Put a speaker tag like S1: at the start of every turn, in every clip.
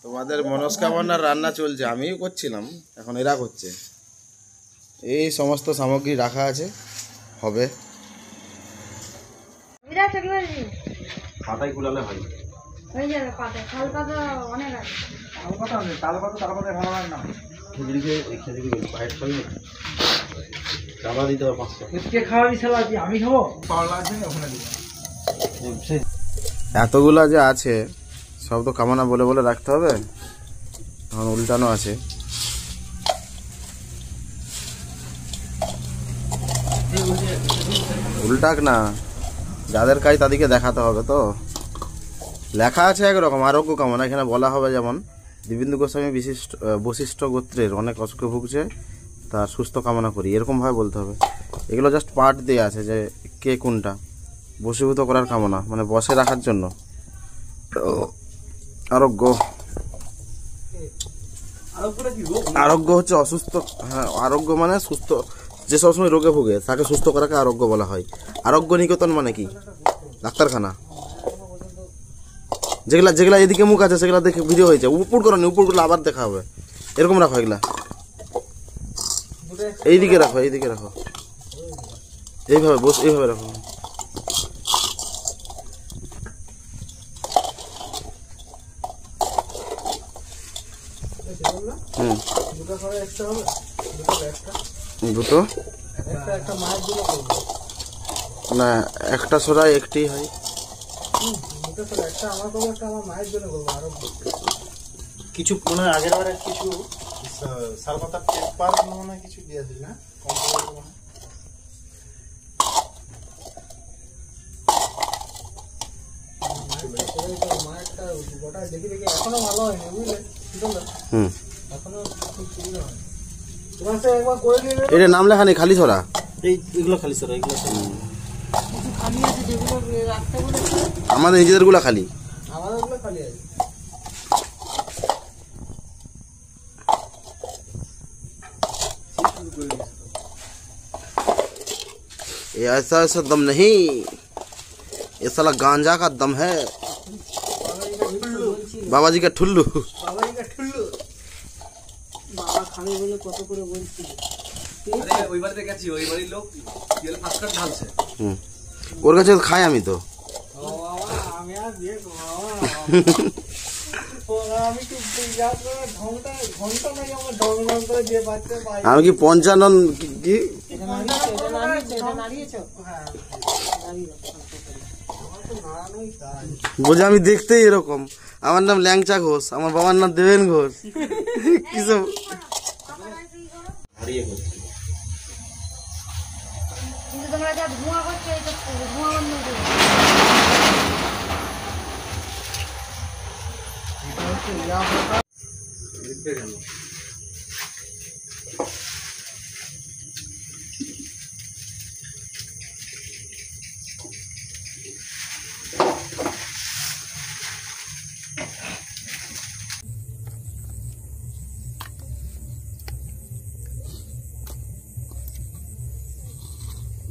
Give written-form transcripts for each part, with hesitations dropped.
S1: তোমাদের মনস্কামনার রান্না চলছে, আমিও করছিলাম, এখন এরা করছে। এই সমস্ত সামগ্রী রাখা আছে, হবে পাতায় কুড়ালে হয়। এতগুলা যে আছে সব তো কামনা বলে বলে রাখতে হবে, এখন উল্টানো আছে। উল্টাক না, যাদের কাজ তাদেরকে দেখাতে হবে। তো লেখা আছে একরকম আরোগ্য কামনা, এখানে বলা হবে যেমন দিব্যেন্দু গোস্বামী বশিষ্ঠ গোত্রের অনেক অসুখে ভুগছে, তার সুস্থ কামনা করি, এরকমভাবে বলতে হবে। এগুলো জাস্ট পার্ট দিয়ে আছে যে কে কোনটা। বশীভূত করার কামনা মানে বসে রাখার জন্য। আরোগ্য, আরোগ্য হচ্ছে অসুস্থ। হ্যাঁ, আরোগ্য মানে সুস্থ, যে সবসময় রোগে ভুগে তাকে সুস্থ করাকে আরোগ্য বলা হয়। আরোগ্য নিকেতন মানে কি? ডাক্তারখানা। যেগুলা যেগুলা এদিকে মুখ আছে সেগুলা দেখে ভিডিও হয়েছে, উপর করো নি, উপর করলে আবার দেখা হবে। এরকম রাখো, এগুলা এইদিকে রাখো, এইদিকে রাখো, এইভাবে বস, এইভাবে রাখো। দুটো না, একটা সরাই একটি হয়।
S2: কিছু মনে হয় আগের বারে কিছু সারপাতার পেপার মনে হয় কিছু দিয়েছিল না, এখনো ভালো হয়নি বুঝলে।
S1: এটা নাম লেখা নেই, খালি ছড়া।
S2: এইগুলো খালি ছড়া, এগুলো
S1: আমাদের নিজেদের গুলা খালি,
S2: আমাদের গুলো খালি আছে।
S1: ऐसा ऐसा दम नहीं, ये साला गांजा का दम है। बाबा जी का ठुल्लू,
S2: বাবা জি কা ঠুল্লু, বাবা খাবে বলে কত করে বলছিল। আরে ওইবার দেখেছি, ওইবারই লোক তেল ফাস্টার ঢালছে।
S1: ওর কাছে খাই আমি তো।
S2: আমি আর দেখো আমি কি ঘন্টা ঘন্টা নাই আমার ঢং ঢং করে যে বাচ্চা পাই।
S1: আমি কি 55 কি বোঝা, আমি দেখতেই এরকম। আমার নাম ল্যাংচা ঘোষ, আমার বাবার নাম দেবেন ঘোষ। কিসব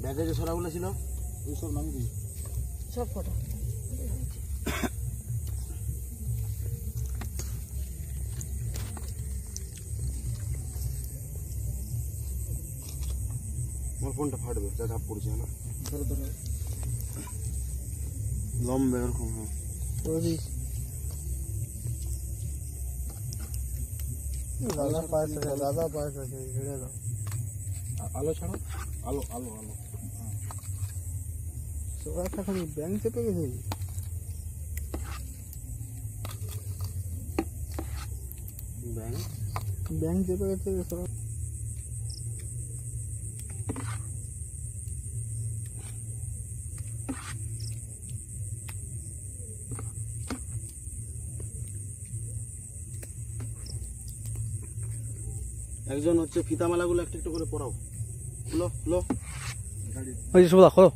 S1: ব্যাগে যে ছড়াগুলো ছিল ওই সব নামিয়ে দিই,
S3: সব ফটো।
S1: আমার ফোনটা ফাটবে, যা চাপ পড়ছে না। ধরো ধরো, লম্বা এরকম। হ্যাঁ,
S2: দাদা পায়েছে, দাদা পায়েছে, ঝেড়ে দাও। আলো ছাড়ো, আলো আলো আলো। সবাই এখন ব্যাংক চেপে গেছে, ব্যাংক চেপে গেছে সবাই।
S1: একজন হচ্ছে ফিতামালাগুলো একটা একটু করে পরাও। খুলো খুলো,
S2: ওই সুবিধা খোলো।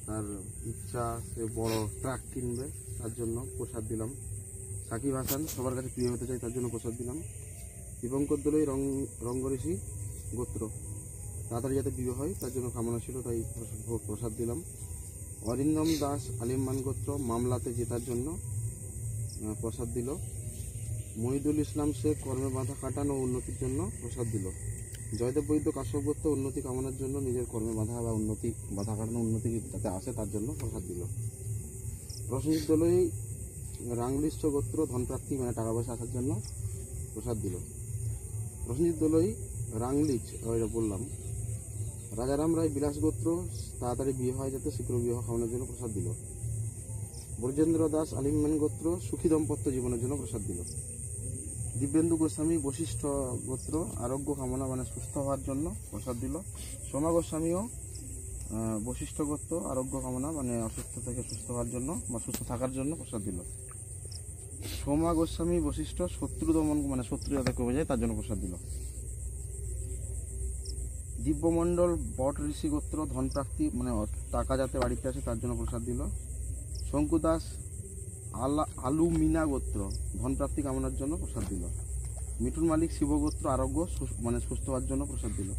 S1: তার ইচ্ছা, সে বড় ট্রাক কিনবে, তার জন্য প্রসাদ দিলাম সাকিব হাসান সবার কাছে প্রিয় হতে চাই তার জন্য প্রসাদ দিলাম। দীপঙ্কর দোলই রঙ্গঋষি গোত্র, তাড়াতাড়ি যাতে বিবাহ হয় তার জন্য কামনা ছিল, তাই প্রসাদ দিলাম। অরিন্দম দাস আলিমান গোত্র, মামলাতে জেতার জন্য প্রসাদ দিল। মহিদুল ইসলাম শেখ কর্মে বাধা কাটানো ও উন্নতির জন্য প্রসাদ দিল। জয়দেব বৈদ্য কাশ্যপ গোত্র উন্নতি কামনার জন্য, নিজের কর্মে বাধা বা বাধা কাটানো উন্নতি যাতে আসে তার জন্য প্রসাদ দিল। প্রসেনজিৎ দোলই রাংলিষ্ট গোত্র, ধনপ্রাপ্তি মানে টাকা পয়সা আসার জন্য প্রসাদ দিল। প্রসেনজিৎ দোলই রাংলিচ এটা বললাম। রাজারাম রায় বিলাস গোত্র, তাড়াতাড়ি বিয়ে হয় যাতে শীঘ্র বিবাহ কামনার জন্য প্রসাদ দিল। ব্রজেন্দ্র দাস আলিমান গোত্র, সুখী দাম্পত্য জীবনের জন্য প্রসাদ দিল। দিব্যেন্দু গোস্বামী বশিষ্ঠ গোত্র, আরোগ্য কামনা মানে সুস্থ হওয়ার জন্য প্রসাদ দিল। সোমা গোস্বামীও বশিষ্ঠ গোত্র, আরোগ্য কামনা মানে অসুস্থ থেকে সুস্থ হওয়ার জন্য বা সুস্থ থাকার জন্য প্রসাদ দিল। সোমা গোস্বামী বশিষ্ঠ শত্রু দমন মানে শত্রু যাতে কমে যায় তার জন্য প্রসাদ দিল। দিব্যমণ্ডল বট ঋষি গোত্র, ধনপ্রাপ্তি মানে টাকা যাতে বাড়িতে আসে তার জন্য প্রসাদ দিল। শঙ্কু দাস আলু মিনা গোত্র, ধনপ্রাপ্তি কামনার জন্য প্রসাদ দিল। মিঠুন মালিক শিবগোত্র, আরোগ্য মানে সুস্থ হওয়ার জন্য প্রসাদ দিল।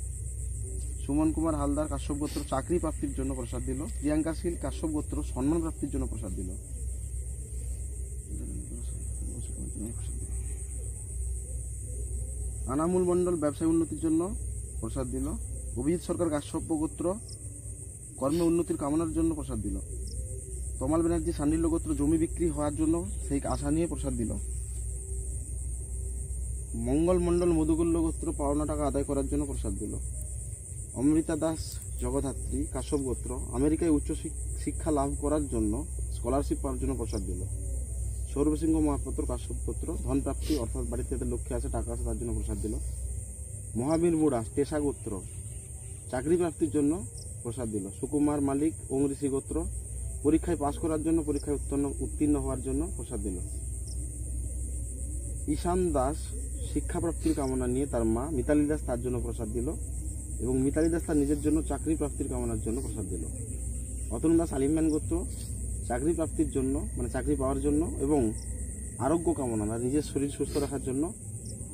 S1: সুমন কুমার হালদার কাশ্যপ গোত্র, চাকরি প্রাপ্তির জন্য প্রসাদ দিল। প্রিয়াঙ্কা শীল কাশ্যপ গোত্র, সম্মান প্রাপ্তির জন্য প্রসাদ দিল। আনামুল মণ্ডল ব্যবসায় উন্নতির জন্য প্রসাদ দিল। অভিজিৎ সরকার কাশ্যপ গোত্র, কর্মে উন্নতির কামনার জন্য প্রসাদ দিল। তমাল ব্যানার্জি সান্ডিল্য গোত্র, জমি বিক্রি হওয়ার জন্য সেই আশা নিয়ে প্রসাদ দিল। মঙ্গল মণ্ডল মধুগুল্য গোত্র, পাওনা টাকা আদায় করার জন্য প্রসাদ দিল। অমৃতা দাস জগদ্ধাত্রী কাশ্যপ গোত্র, আমেরিকায় উচ্চ শিক্ষা লাভ করার জন্য স্কলারশিপ পাওয়ার জন্য প্রসাদ দিল। সৌরভসিংহ মহাপাত্র কাশ্যপ গোত্র, ধনপ্রাপ্তি অর্থাৎ বাড়িতে যাতে লক্ষ্যে আছে টাকা আছে তার জন্য প্রসাদ দিল। মহাবীর মুড়া টেসা গোত্র, চাকরি প্রাপ্তির জন্য প্রসাদ দিল। সুকুমার মালিক ওংঋষি গোত্র, পরীক্ষায় পাশ করার জন্য পরীক্ষায় উত্তীর্ণ হওয়ার জন্য প্রসাদ দিল। ঈশান দাস শিক্ষা প্রাপ্তির কামনা নিয়ে তার মা মিতালি দাস তার জন্য প্রসাদ দিল এবং মিতালি দাস তার নিজের জন্য চাকরি প্রাপ্তির কামনার জন্য প্রসাদ দিল। অতনু দাস আলিমান গোত্র, চাকরি প্রাপ্তির জন্য মানে চাকরি পাওয়ার জন্য এবং আরোগ্য কামনা মানে নিজের শরীর সুস্থ রাখার জন্য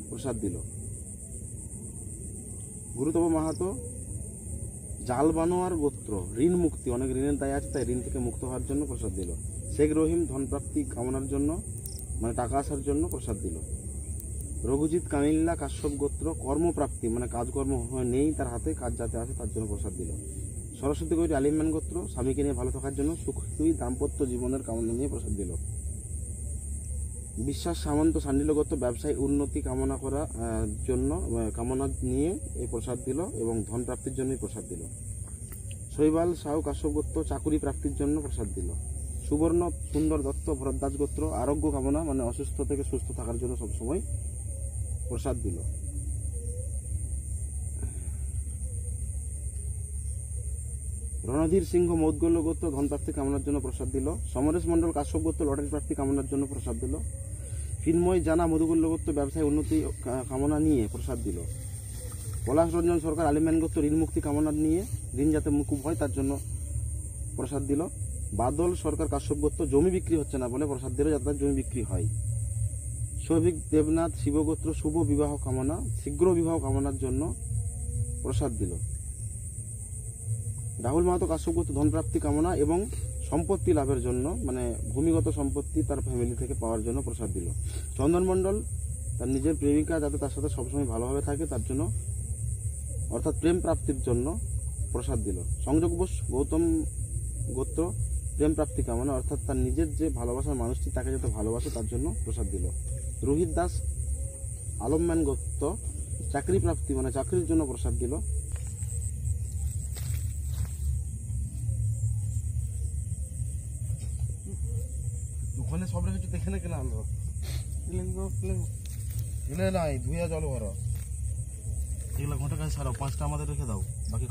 S1: প্রসাদ দিল। গুরুতম মাহাতো জাল বানোয়ার গোত্র, ঋণ মুক্তি অনেক ঋণের দায় আছে তাই ঋণ থেকে মুক্ত হওয়ার জন্য প্রসাদ দিল। শেখ রহিম ধনপ্রাপ্তি কামনার জন্য মানে টাকা আসার জন্য প্রসাদ দিল। রঘুজিৎ কামিল্লা কাশ্যপ গোত্র, কর্মপ্রাপ্তি মানে কাজকর্ম নেই তার হাতে, কাজ যাতে আসে তার জন্য প্রসাদ দিল। সরস্বতী গৌরী আলিমান গোত্র, স্বামীকে নিয়ে ভালো থাকার জন্য সুখী দাম্পত্য জীবনের কামনা নিয়ে প্রসাদ দিল। বিশ্বাস সামন্ত সান্ডিল্য গোত্র, ব্যবসায় উন্নতি কামনা করার জন্য কামনা নিয়ে এই প্রসাদ দিল এবং ধন প্রাপ্তির জন্যই প্রসাদ দিল। শৈবাল সাহু কাশ্যপ গোত্র, চাকুরি প্রাপ্তির জন্য প্রসাদ দিল। সুবর্ণ সুন্দর দত্ত ভরদ্বাজ গোত্র, আরোগ্য কামনা মানে অসুস্থ থেকে সুস্থ থাকার জন্য সবসময় প্রসাদ দিল। রণধীর সিংহ মৌদগল্য গোত্র, ধন প্রাপ্তি কামনার জন্য প্রসাদ দিল। সমরেশ মণ্ডল কাশ্যপ গোত্র, লটারি প্রাপ্তি কামনার জন্য প্রসাদ দিল। চিন্ময় জানা মধুগুল্য গোত্র, ব্যবসায় উন্নতি কামনা নিয়ে প্রসাদ দিল। পলাশ রঞ্জন সরকার আলিমান গোত্র, ঋণ মুক্তি কামনা নিয়ে ঋণ যাতে মুকুব হয় তার জন্য প্রসাদ দিল। বাদল সরকার কাশ্যপ গোত্র, জমি বিক্রি হচ্ছে না বলে প্রসাদ দিল যাতে জমি বিক্রি হয়। সৌভিক দেবনাথ শিবগোত্র, শুভ বিবাহ কামনা শীঘ্র বিবাহ কামনার জন্য প্রসাদ দিল। রাহুল মাহাতো কাশ্যপ গোত্র, ধনপ্রাপ্তি কামনা এবং সম্পত্তি লাভের জন্য মানে ভূমিগত সম্পত্তি তার ফ্যামিলি থেকে পাওয়ার জন্য প্রসাদ দিল। চন্দন মণ্ডল তার নিজের প্রেমিকা যাতে তার সাথে সবসময় ভালোভাবে থাকে তার জন্য অর্থাৎ প্রেম প্রাপ্তির জন্য প্রসাদ দিল। সংযোগ বোস গৌতম গোত্র, প্রেম প্রাপ্তি কামনা অর্থাৎ তার নিজের যে ভালোবাসার মানুষটি তাকে যাতে ভালোবাসে তার জন্য প্রসাদ দিল। রোহিত দাস আলমম্যান গোত্র, চাকরি প্রাপ্তি মানে চাকরির জন্য প্রসাদ দিল। ওখানে সব রেখেছো দেখে না কেন আনলো নাই ধুইয়া জল ভরো এগুলো ঘন্টা কাছে সারাও, 5টা আমাদের রেখে দাও বাকি